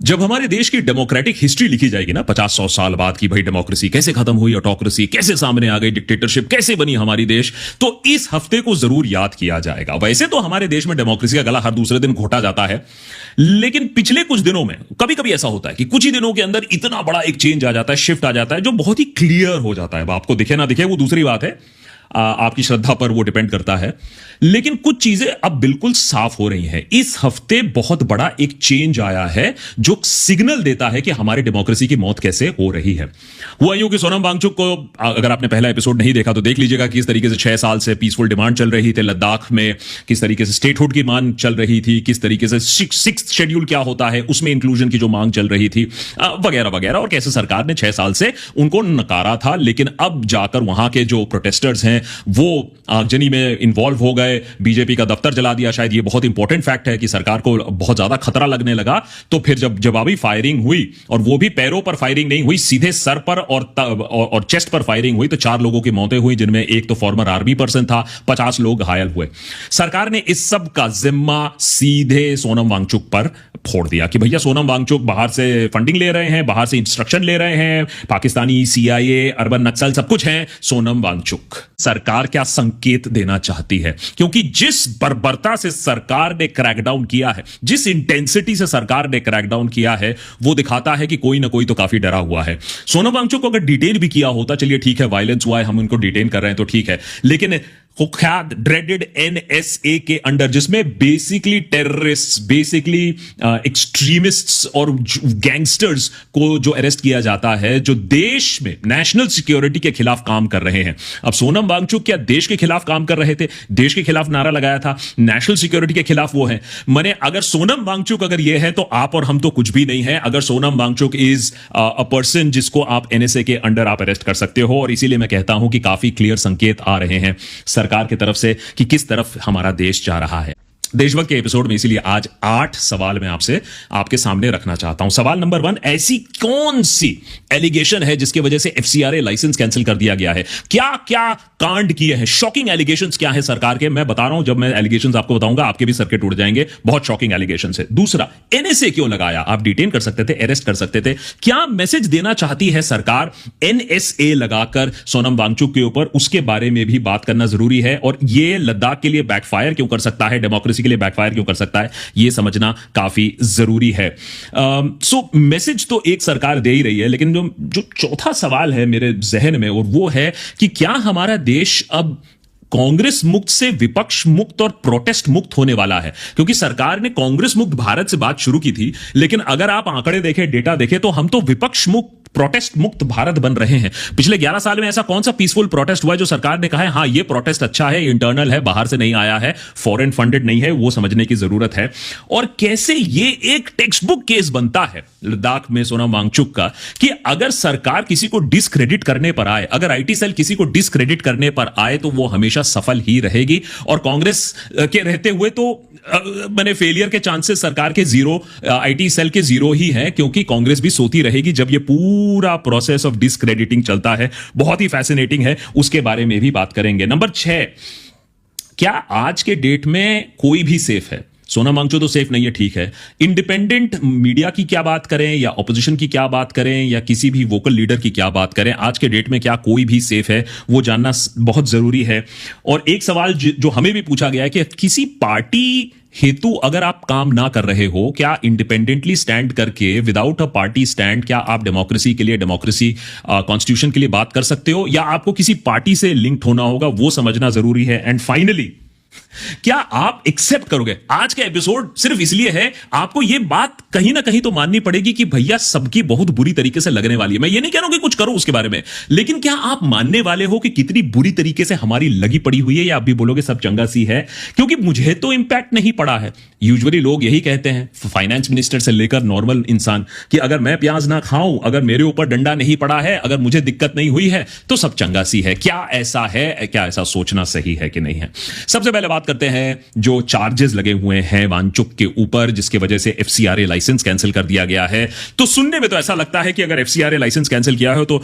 जब हमारे देश की डेमोक्रेटिक हिस्ट्री लिखी जाएगी ना 50-100 साल बाद की भाई डेमोक्रेसी कैसे खत्म हुई, ऑटोक्रेसी कैसे सामने आ गई, डिक्टेटरशिप कैसे बनी हमारी देश, तो इस हफ्ते को जरूर याद किया जाएगा। वैसे तो हमारे देश में डेमोक्रेसी का गला हर दूसरे दिन घोटा जाता है, लेकिन पिछले कुछ दिनों में कभी कभी ऐसा होता है कि कुछ ही दिनों के अंदर इतना बड़ा एक चेंज आ जाता है, शिफ्ट आ जाता है, जो बहुत ही क्लियर हो जाता है। आपको दिखे ना दिखे वो दूसरी बात है, आपकी श्रद्धा पर वो डिपेंड करता है, लेकिन कुछ चीजें अब बिल्कुल साफ हो रही हैं। इस हफ्ते बहुत बड़ा एक चेंज आया है जो सिग्नल देता है कि हमारे डेमोक्रेसी की मौत कैसे हो रही है। हुआ यूं कि सोनम वांगचुक को, अगर आपने पहला एपिसोड नहीं देखा तो देख लीजिएगा, किस तरीके से 6 साल से पीसफुल डिमांड चल रही थी लद्दाख में, किस तरीके से स्टेटहुड की मांग चल रही थी, किस तरीके से सिक्स्थ शेड्यूल क्या होता है उसमें इंक्लूजन की जो मांग चल रही थी, वगैरह वगैरह, और कैसे सरकार ने 6 साल से उनको नकारा था। लेकिन अब जाकर वहां के जो प्रोटेस्टर्स हैं वो आगजनी में इन्वॉल्व हो गए, बीजेपी का दफ्तर जला दिया। शायद ये बहुत इंपॉर्टेंट फैक्ट है कि सरकार को बहुत ज्यादा खतरा लगने लगा। तो फिर जब जवाबी फायरिंग हुई, और वो भी पैरों पर फायरिंग नहीं हुई, सीधे सर पर और चेस्ट पर फायरिंग हुई, तो 4 लोगों की मौतें हुई, जिनमें एक तो फॉर्मर आर्मी पर्सन था, 50 लोग घायल हुए। सरकार ने इस सब का जिम्मा सीधे सोनम वांगचुक पर फोड़ दिया कि भैया सोनम वांगचुक बाहर से फंडिंग ले रहे हैं, बाहर से इंस्ट्रक्शन ले रहे हैं, पाकिस्तानी CIA, अर्बन नक्सल सब कुछ है सोनम वांगचुक। सरकार क्या संकेत देना चाहती है? क्योंकि जिस बर्बरता से सरकार ने क्रैकडाउन किया है, जिस इंटेंसिटी से सरकार ने क्रैकडाउन किया है, वो दिखाता है कि कोई ना कोई तो काफी डरा हुआ है। सोनम वांगचुक को अगर डिटेन भी किया होता, चलिए ठीक है, वायलेंस हुआ है, हम उनको डिटेन कर रहे हैं तो ठीक है, लेकिन कुख्यात ड्रेडेड NSA के अंडर, जिसमें बेसिकली टेररिस्ट, बेसिकली एक्सट्रीमिस्ट्स और गैंगस्टर्स को जो अरेस्ट किया जाता है, जो देश में नेशनल सिक्योरिटी के खिलाफ काम कर रहे हैं। अब सोनम वांगचुक क्या देश के खिलाफ काम कर रहे थे? देश के खिलाफ नारा लगाया था, नेशनल सिक्योरिटी के खिलाफ वो है। माने अगर सोनम वांगचुक अगर ये है तो आप और हम तो कुछ भी नहीं है। अगर Sonam Wangchuk is a person जिसको आप NSA के अंडर आप अरेस्ट कर सकते हो, और इसीलिए मैं कहता हूं कि काफी क्लियर संकेत आ रहे हैं सरकार की तरफ से कि किस तरफ हमारा देश जा रहा है। देशभक्त के एपिसोड में इसीलिए आज 8 सवाल मैं आपके सामने रखना चाहता हूं। सवाल नंबर 1, ऐसी कौन सी एलिगेशन है जिसकी वजह से FCRA लाइसेंस कैंसिल कर दिया गया है? क्या क्या कांड किए हैं? शॉकिंग एलिगेशंस क्या है सरकार के? मैं बता रहा हूं, जब मैं एलिगेशंस आपको बताऊंगा आपके भी सर्किट उड़ जाएंगे। बहुत शॉकिंग एलिगेशंस है। दूसरा, NSA क्यों लगाया? आप डिटेन कर सकते थे, अरेस्ट कर सकते थे। क्या मैसेज देना चाहती है सरकार NSA लगाकर सोनम वांगचुक के ऊपर? उसके बारे में भी बात करना जरूरी है। और ये लद्दाख के लिए बैकफायर क्यों कर सकता है, डेमोक्रेसी के लिए बैकफायर क्यों कर सकता है, यह समझना काफी जरूरी है। सो मैसेज तो एक सरकार दे ही रही है, लेकिन जो चौथा सवाल है मेरे जहन में, और वो है कि क्या हमारा देश अब कांग्रेस मुक्त से विपक्ष मुक्त और प्रोटेस्ट मुक्त होने वाला है? क्योंकि सरकार ने कांग्रेस मुक्त भारत से बात शुरू की थी, लेकिन अगर आप आंकड़े देखें, डेटा देखें, तो हम तो विपक्ष मुक्त, प्रोटेस्ट मुक्त भारत बन रहे हैं। पिछले 11 साल में ऐसा कौन सा पीसफुल प्रोटेस्ट हुआ है जो सरकार ने कहा है हाँ ये प्रोटेस्ट अच्छा है, इंटरनल है, बाहर से नहीं आया है, फॉरेन फंडेड नहीं है? वो समझने की जरूरत है। और कैसे ये एक टेक्स्ट बुक केस बनता है लद्दाख में सोनम वांगचुक का, कि अगर सरकार किसी को डिस्क्रेडिट करने पर आए, अगर IT सेल किसी को डिस्क्रेडिट करने पर आए, तो वो हमेशा सफल ही रहेगी। और कांग्रेस के रहते हुए तो मैंने फेलियर के चांसेस सरकार के जीरो, IT सेल के जीरो ही हैं, क्योंकि कांग्रेस भी सोती रहेगी जब ये पूरा प्रोसेस ऑफ डिस्क्रेडिटिंग चलता है। बहुत ही फैसिनेटिंग है, उसके बारे में भी बात करेंगे। नंबर 6, क्या आज के डेट में कोई भी सेफ है? सोनम वांगचुक तो सेफ नहीं है, ठीक है। इंडिपेंडेंट मीडिया की क्या बात करें, या ऑपोजिशन की क्या बात करें, या किसी भी वोकल लीडर की क्या बात करें, आज के डेट में क्या कोई भी सेफ है, वो जानना बहुत जरूरी है। और एक सवाल जो हमें भी पूछा गया है कि किसी पार्टी हेतु अगर आप काम ना कर रहे हो, क्या इंडिपेंडेंटली स्टैंड करके, विदाउट अ पार्टी स्टैंड, क्या आप डेमोक्रेसी के लिए, डेमोक्रेसी कॉन्स्टिट्यूशन के लिए बात कर सकते हो, या आपको किसी पार्टी से लिंक्ड होना होगा? वो समझना जरूरी है। एंड फाइनली, क्या आप एक्सेप्ट करोगे? आज का एपिसोड सिर्फ इसलिए है, आपको यह बात कहीं ना कहीं तो माननी पड़ेगी कि भैया सबकी बहुत बुरी तरीके से लगने वाली है। मैं ये नहीं कह रहा हूं कि कुछ करो उसके बारे में, लेकिन क्या आप मानने वाले हो कि कितनी बुरी तरीके से हमारी लगी पड़ी हुई है, या आप भी बोलोगे सब चंगा सी है? क्योंकि मुझे तो इंपैक्ट नहीं पड़ा है। यूजुअली लोग यही कहते हैं, फाइनेंस मिनिस्टर से लेकर नॉर्मल इंसान, कि अगर मैं प्याज ना खाऊं, अगर मेरे ऊपर डंडा नहीं पड़ा है, अगर मुझे दिक्कत नहीं हुई है, तो सब चंगा सी है। क्या ऐसा है? क्या ऐसा सोचना सही है कि नहीं है? सबसे पहले बात करते हैं जो चार्जेस लगे हुए हैं वांगचुक के ऊपर, जिसकी वजह से FCRA लाइसेंस लाइसेंस कैंसिल कर दिया गया है। तो सुनने में तो ऐसा लगता है कि अगर एफसीआरए लाइसेंस कैंसिल किया हो तो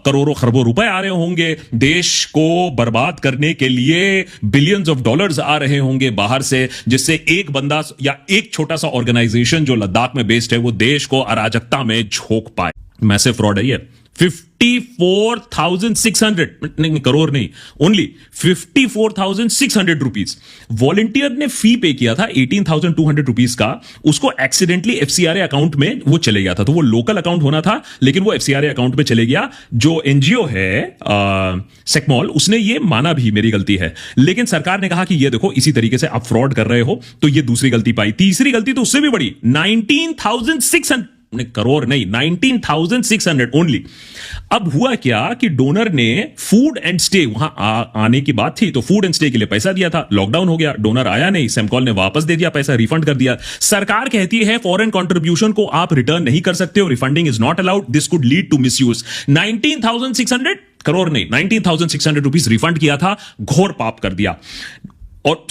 करोड़ों खरबों रुपए आ रहे होंगे, देश को बर्बाद करने के लिए बिलियंस ऑफ डॉलर्स आ रहे होंगे बाहर से, जिससे एक बंदा या एक छोटा सा ऑर्गेनाइजेशन जो लद्दाख में बेस्ड है वो देश को अराजकता में झोंक पाए। मैसिव फ्रॉड है ये। 54,600 नहीं, करोड़ नहीं, ओनली 54,600 रुपीज वॉलंटियर ने फी पे किया था 18,200 रुपीज का। उसको एक्सीडेंटली एफसीआरए अकाउंट में वो चले गया था, तो वो लोकल अकाउंट होना था लेकिन वो एफसीआरए अकाउंट में चले गया। जो एनजीओ है सेक्मॉल, उसने ये माना भी मेरी गलती है, लेकिन सरकार ने कहा कि ये देखो इसी तरीके से आप फ्रॉड कर रहे हो, तो ये दूसरी गलती पाई। तीसरी गलती तो उससे भी बड़ी, 19,600 करोड़ नहीं, 19,600 ओनली। अब हुआ क्या कि डोनर ने फूड एंड स्टे, वहां आने की बात थी तो फूड एंड स्टे के लिए पैसा दिया था, लॉकडाउन हो गया, डोनर आया नहीं, सेमकॉल ने वापस दे दिया पैसा, रिफंड कर दिया। सरकार कहती है फॉरेन कंट्रीब्यूशन को आप रिटर्न नहीं कर सकते हो, refunding is not allowed, this could lead to misuse. 19,600 crore नहीं, 19,600 रुपीज रिफंड किया था, घोर पाप कर दिया। और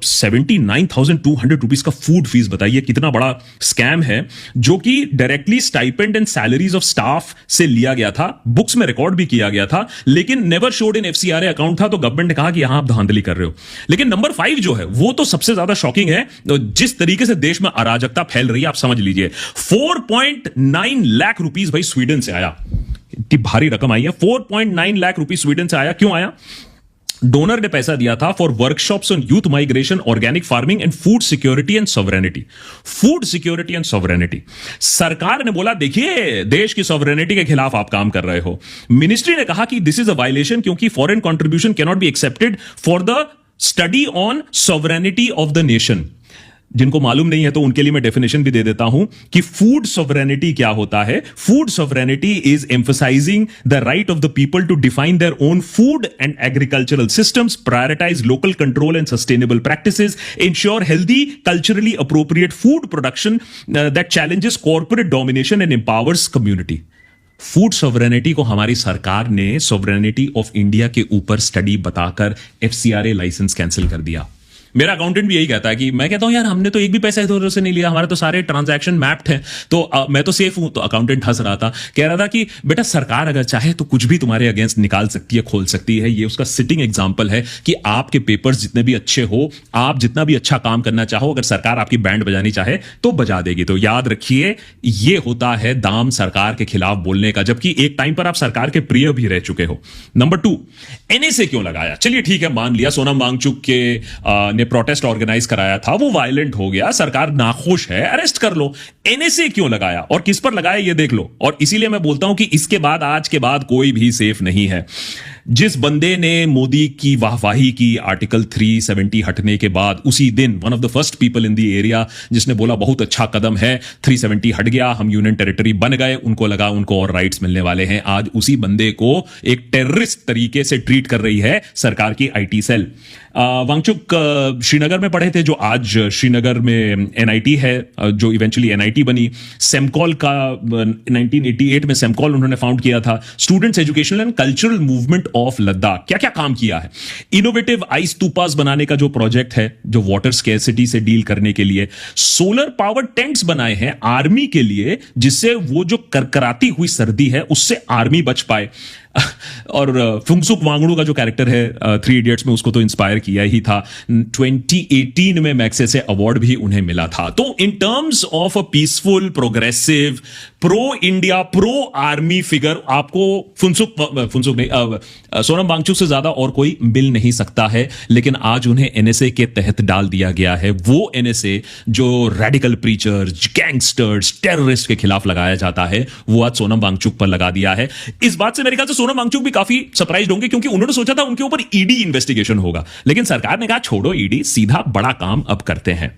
79,200 रुपीज का फूड फीस, बताइए कितना बड़ा स्कैम है, जो कि directly stipend and salaries of staff से लिया गया था, बुक्स में रिकॉर्ड भी किया गया था, लेकिन नेवर शोड इन एफसीआरए अकाउंट था। तो गवर्नमेंट ने कहा कि यहां आप धांधली कर रहे हो। लेकिन नंबर 5 जो है वो तो सबसे ज्यादा शॉकिंग है, तो जिस तरीके से देश में अराजकता फैल रही है आप समझ लीजिए। 4.9 लाख रुपीज भाई स्वीडन से आया, इतनी भारी रकम आई है, 4.9 लाख रुपीज स्वीडन से आया। क्यों आया? डोनर ने पैसा दिया था for workshops on youth migration, organic farming and food security and sovereignty. Food security and sovereignty, सरकार ने बोला देखिए देश की सॉवरेनिटी के खिलाफ आप काम कर रहे हो। मिनिस्ट्री ने कहा कि दिस इज अ वायलेशन, क्योंकि foreign contribution can not be accepted for the study on sovereignty of the nation. जिनको मालूम नहीं है तो उनके लिए मैं डेफिनेशन भी दे देता हूं कि फूड सॉवरेनिटी क्या होता है। Food sovereignty is emphasizing the right of the people to define their own food and agricultural systems, prioritize local control and sustainable practices, ensure healthy culturally appropriate food production that challenges corporate domination and empowers community. Food sovereignty को हमारी सरकार ने sovereignty of India के ऊपर study बताकर FCRA licence cancel कर दिया। मेरा अकाउंटेंट भी यही कहता है कि मैं कहता हूं यार हमने तो एक भी पैसा इधर से नहीं लिया, हमारे तो सारे ट्रांजैक्शन मैप्ड हैं, तो मैं तो सेफ हूं। तो अकाउंटेंट हंस रहा था, कह रहा था कि बेटा सरकार अगर चाहे तो कुछ भी तुम्हारे अगेंस्ट निकाल सकती है, खोल सकती है। ये उसका सिटिंग एग्जांपल है कि आपके पेपर्स जितने भी अच्छे हो, आप जितना भी अच्छा काम करना चाहो, अगर सरकार आपकी बैंड बजानी चाहे तो बजा देगी। तो याद रखिए ये होता है दाम सरकार के खिलाफ बोलने का, जबकि एक टाइम पर आप सरकार के प्रिय भी रह चुके हो। नंबर 2, एनएसए क्यों लगाया? चलिए ठीक है, मान लिया सोनम वांगचुक के प्रोटेस्ट ऑर्गेनाइज कराया था, वो वायलेंट हो गया, सरकार नाखुश है, अरेस्ट कर लो। एनएसए क्यों लगाया और किस पर लगाया ये देख लो। और इसीलिए मैं बोलता हूं कि इसके बाद, आज के बाद कोई भी सेफ नहीं है। जिस बंदे ने मोदी की वाहवाही की आर्टिकल 370 हटने के बाद, उसी दिन one of the first people in the area जिसने बोला बहुत अच्छा कदम है, 370 हट गया, हम यूनियन टेरिटरी बन गए, उनको लगा उनको और राइट्स मिलने वाले हैं। आज उसी बंदे को एक टेररिस्ट तरीके से ट्रीट कर रही है सरकार की आईटी सेल। वांगचुक श्रीनगर में पढ़े थे, जो आज श्रीनगर में एनआईटी है, जो इवेंचुअली एनआईटी बनी। सेमकॉल का 1988 में सेमकॉल उन्होंने फाउंड किया था। Students educational and cultural movement of Ladakh, क्या क्या काम किया है। इनोवेटिव आइस स्तूपास बनाने का जो प्रोजेक्ट है, जो वाटर स्केर्सिटी से डील करने के लिए। सोलर पावर टेंट्स बनाए हैं आर्मी के लिए, जिससे वो जो करकराती हुई सर्दी है उससे आर्मी बच पाए। और फुंगसुक वांगडू का जो कैरेक्टर है 3 इडियट्स में, उसको तो इंस्पायर किया ही था। 2018 में मैग्सेसे अवार्ड भी उन्हें मिला था। तो in terms of a peaceful, progressive, pro India, pro army figure, आपको फुंसुक नहीं, सोनम वांगचुक से ज्यादा और कोई मिल नहीं सकता है। लेकिन आज उन्हें एनएसए के तहत डाल दिया गया है। वो एनएसए जो रेडिकल प्रीचर्स, गैंगस्टर्स, टेररिस्ट के खिलाफ लगाया जाता है, वो आज सोनम वांगचुक पर लगा दिया है। इस बात से मेरे ख्याल से सोनम वांगचुक भी काफी सरप्राइज्ड होंगे, क्योंकि उन्होंने सोचा था उनके ऊपर ईडी इन्वेस्टिगेशन होगा, लेकिन सरकार ने कहा छोड़ो ईडी, सीधा बड़ा काम अब करते हैं।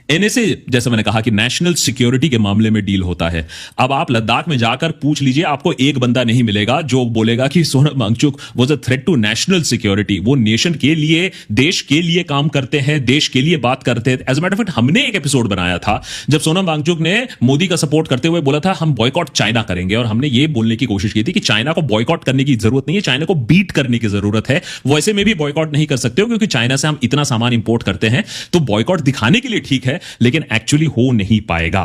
एनएसए, जैसे मैंने कहा कि नेशनल सिक्योरिटी के मामले में डील होता है। अब आप लद्दाख में जाकर पूछ लीजिए, आपको एक बंदा नहीं मिलेगा जो बोलेगा कि Sonam Wangchuk was a threat to national security. वो नेशन के लिए, देश के लिए काम करते हैं, देश के लिए बात करते हैं। As a matter of fact, हमने एक एपिसोड बनाया था जब सोनम वांगचुक ने मोदी का सपोर्ट करते हुए बोला था हम बॉयकॉट चाइना करेंगे, और हमने ये बोलने की कोशिश की थी कि चाइना को बॉयकॉट करने की जरूरत नहीं है, चाइना को बीट करने की जरूरत है। वैसे में भी बॉयकॉट नहीं कर सकते हो, क्योंकि चाइना से हम इतना सामान इंपोर्ट करते हैं, तो बॉयकॉट दिखाने दिखाने के लिए ठीक है, लेकिन एक्चुअली हो नहीं पाएगा।